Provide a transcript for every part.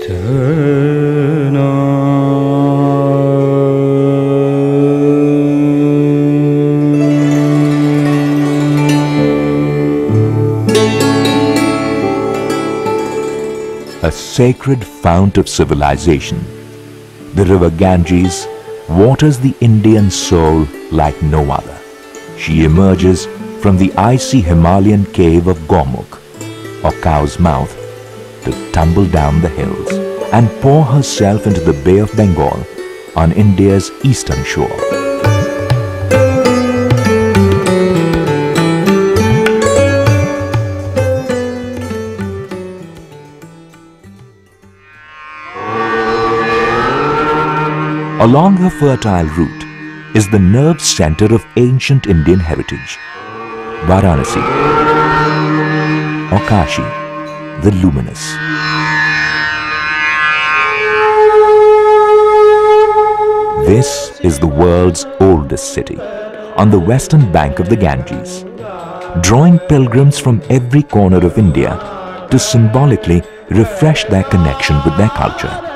A sacred fount of civilization, the river Ganges waters the Indian soul like no other. She emerges from the icy Himalayan cave of Gomukh, or cow's mouth, to tumble down the hills and pour herself into the Bay of Bengal on India's eastern shore. Along her fertile route is the nerve center of ancient Indian heritage, Varanasi, or Kashi, the luminous. This is the world's oldest city, on the western bank of the Ganges, drawing pilgrims from every corner of India to symbolically refresh their connection with their culture.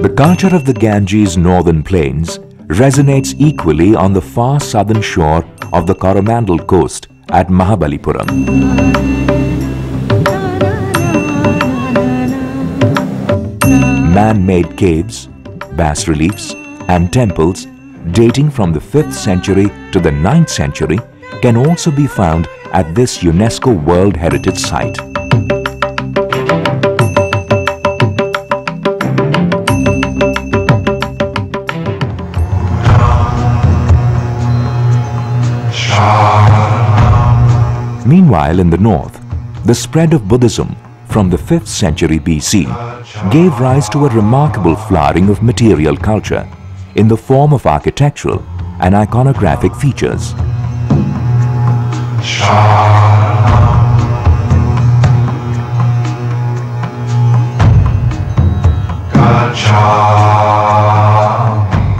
The culture of the Ganges northern plains resonates equally on the far southern shore of the Coromandel coast at Mahabalipuram. Man-made caves, bas-reliefs and temples dating from the 5th century to the 9th century can also be found at this UNESCO World Heritage Site. Meanwhile, in the north, the spread of Buddhism from the 5th century BC gave rise to a remarkable flowering of material culture in the form of architectural and iconographic features.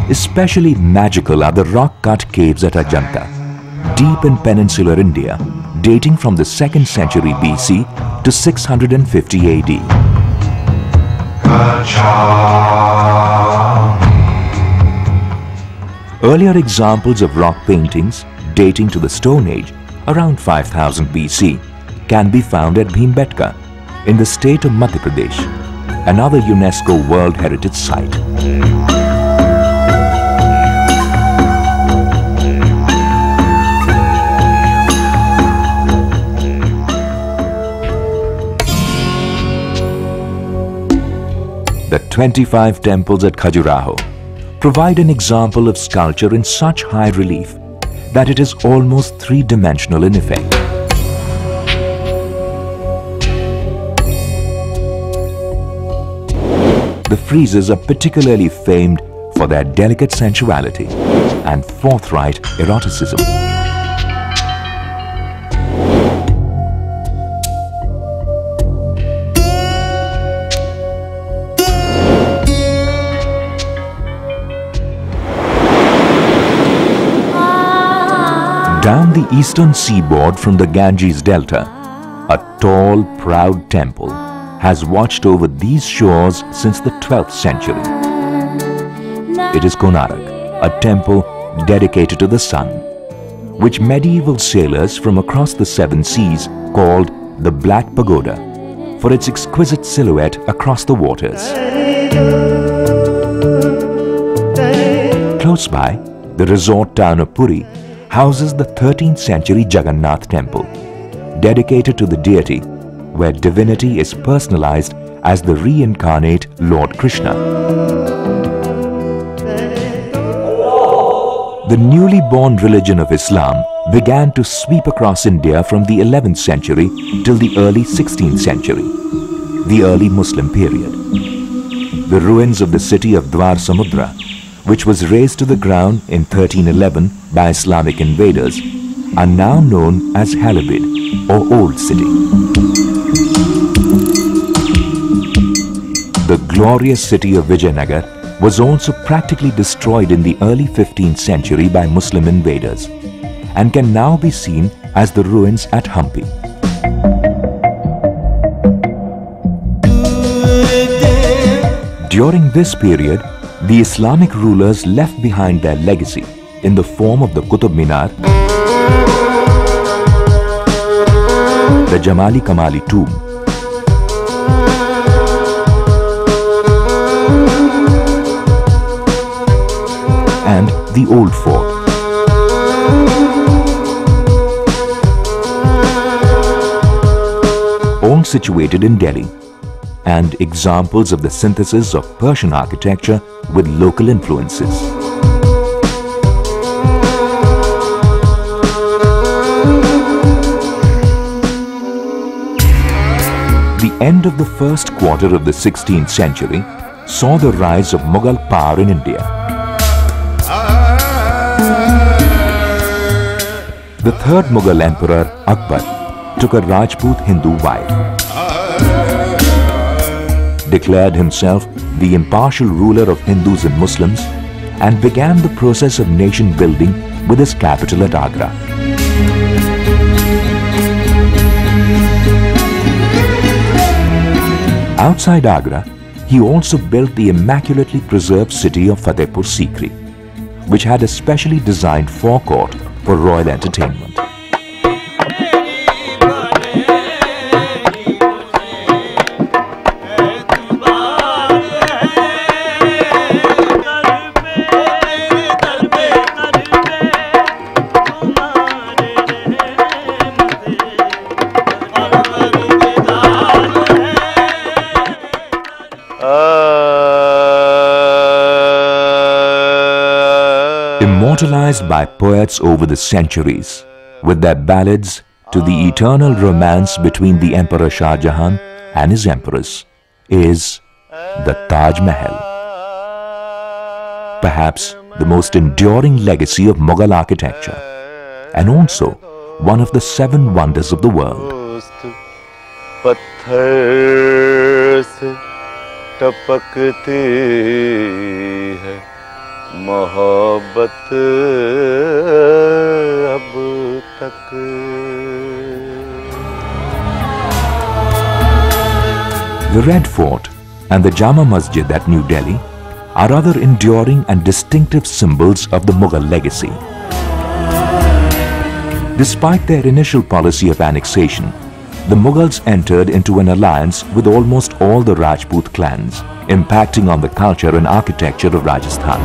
Especially magical are the rock-cut caves at Ajanta, deep in peninsular India, dating from the 2nd century BC to 650 AD. Earlier examples of rock paintings dating to the Stone Age, around 5000 BC, can be found at Bhimbetka in the state of Madhya Pradesh, another UNESCO World Heritage Site. The 25 temples at Khajuraho provide an example of sculpture in such high relief that it is almost three-dimensional in effect. The friezes are particularly famed for their delicate sensuality and forthright eroticism. Down the eastern seaboard from the Ganges Delta, a tall, proud temple has watched over these shores since the 12th century. It is Konark, a temple dedicated to the sun, which medieval sailors from across the 7 seas called the Black Pagoda for its exquisite silhouette across the waters. Close by, the resort town of Puri houses the 13th century Jagannath temple, dedicated to the deity, where divinity is personalized as the reincarnate Lord Krishna. The newly born religion of Islam began to sweep across India from the 11th century till the early 16th century, the early Muslim period. The ruins of the city of Dwar Samudra which was razed to the ground in 1311 by Islamic invaders, are now known as Halabid or Old City. The glorious city of Vijayanagar was also practically destroyed in the early 15th century by Muslim invaders and can now be seen as the ruins at Hampi. During this period, the Islamic rulers left behind their legacy in the form of the Qutub Minar, the Jamali Kamali tomb, and the Old Fort. All situated in Delhi, and examples of the synthesis of Persian architecture with local influences. The end of the first quarter of the 16th century saw the rise of Mughal power in India. The third Mughal emperor, Akbar, took a Rajput Hindu wife, declared himself the impartial ruler of Hindus and Muslims, and began the process of nation building with his capital at Agra. Outside Agra, he also built the immaculately preserved city of Fatehpur Sikri, which had a specially designed forecourt for royal entertainment. Immortalized by poets over the centuries, with their ballads to the eternal romance between the Emperor Shah Jahan and his empress, is the Taj Mahal. Perhaps the most enduring legacy of Mughal architecture, and also one of the 7 wonders of the world. The Red Fort and the Jama Masjid at New Delhi are other enduring and distinctive symbols of the Mughal legacy. Despite their initial policy of annexation, the Mughals entered into an alliance with almost all the Rajput clans, impacting on the culture and architecture of Rajasthan.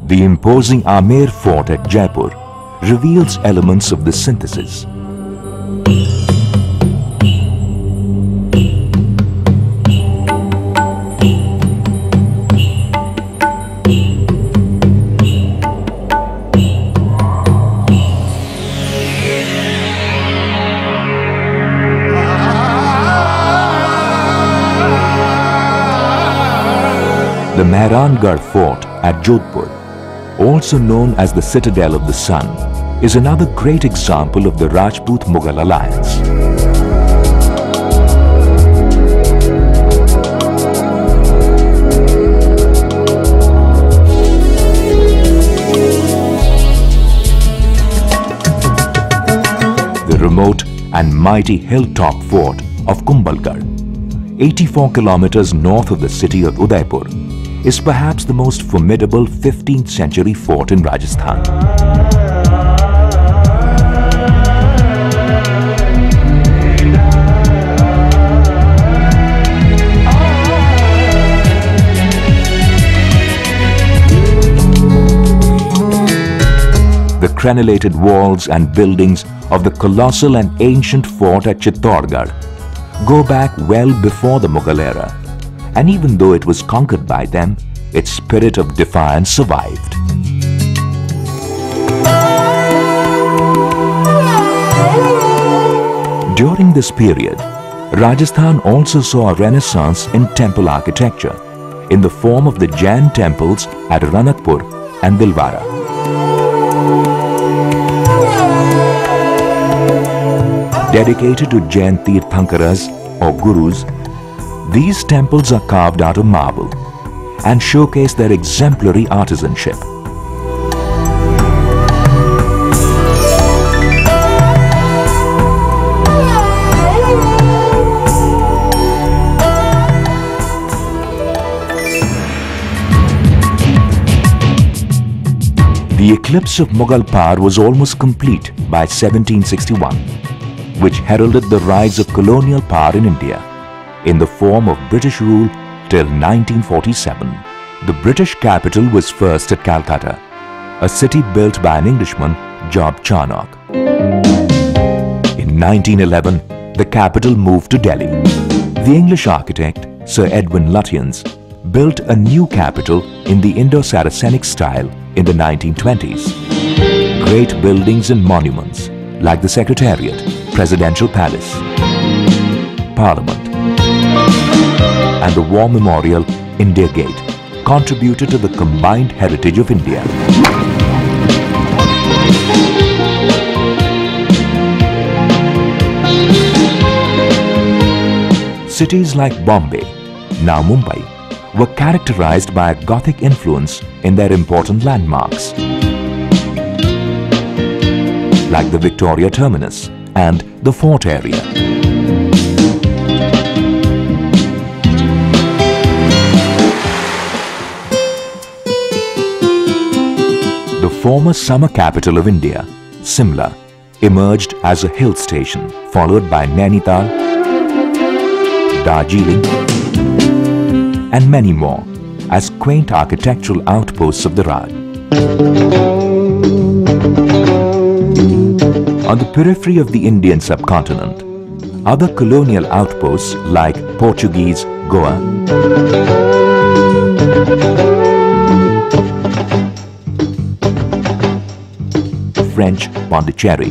The imposing Amer Fort at Jaipur reveals elements of this synthesis. The Mehrangarh Fort at Jodhpur, also known as the Citadel of the Sun, is another great example of the Rajput-Mughal alliance. The remote and mighty hilltop fort of Kumbhalgarh, 84 kilometers north of the city of Udaipur, is perhaps the most formidable 15th century fort in Rajasthan. The crenellated walls and buildings of the colossal and ancient fort at Chittorgarh go back well before the Mughal era, and even though it was conquered by them, its spirit of defiance survived. During this period, Rajasthan also saw a renaissance in temple architecture in the form of the Jain temples at Ranakpur and Dilwara. Dedicated to Jain Tirthankaras or Gurus, these temples are carved out of marble and showcase their exemplary artisanship. The eclipse of Mughal power was almost complete by 1761, which heralded the rise of colonial power in India in the form of British rule till 1947. The British capital was first at Calcutta, a city built by an Englishman, Job Charnock. In 1911, the capital moved to Delhi. The English architect, Sir Edwin Lutyens, built a new capital in the Indo-Saracenic style in the 1920s. Great buildings and monuments like the Secretariat, Presidential Palace, Parliament and the War Memorial, India Gate contributed to the combined heritage of India. Cities like Bombay, now Mumbai, were characterized by a Gothic influence in their important landmarks, like the Victoria Terminus and the Fort area. The former summer capital of India, Simla, emerged as a hill station, followed by Nainital, Darjeeling, and many more as quaint architectural outposts of the Raj. On the periphery of the Indian subcontinent, other colonial outposts like Portuguese Goa, French Pondicherry,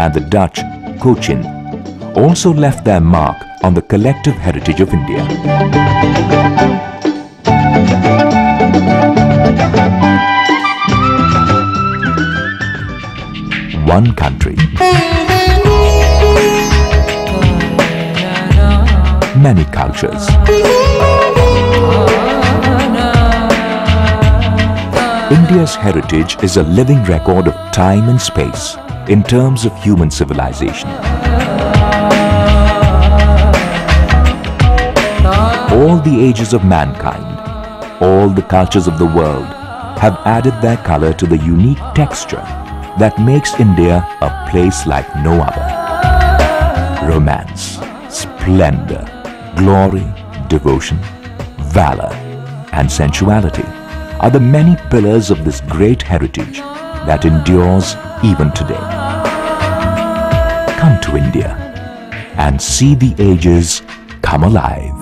and the Dutch Cochin also left their mark on the collective heritage of India. One country, many cultures. India's heritage is a living record of time and space in terms of human civilization. All the ages of mankind, all the cultures of the world have added their color to the unique texture that makes India a place like no other. Romance, splendor, glory, devotion, valor, and sensuality are the many pillars of this great heritage that endures even today. Come to India and see the ages come alive.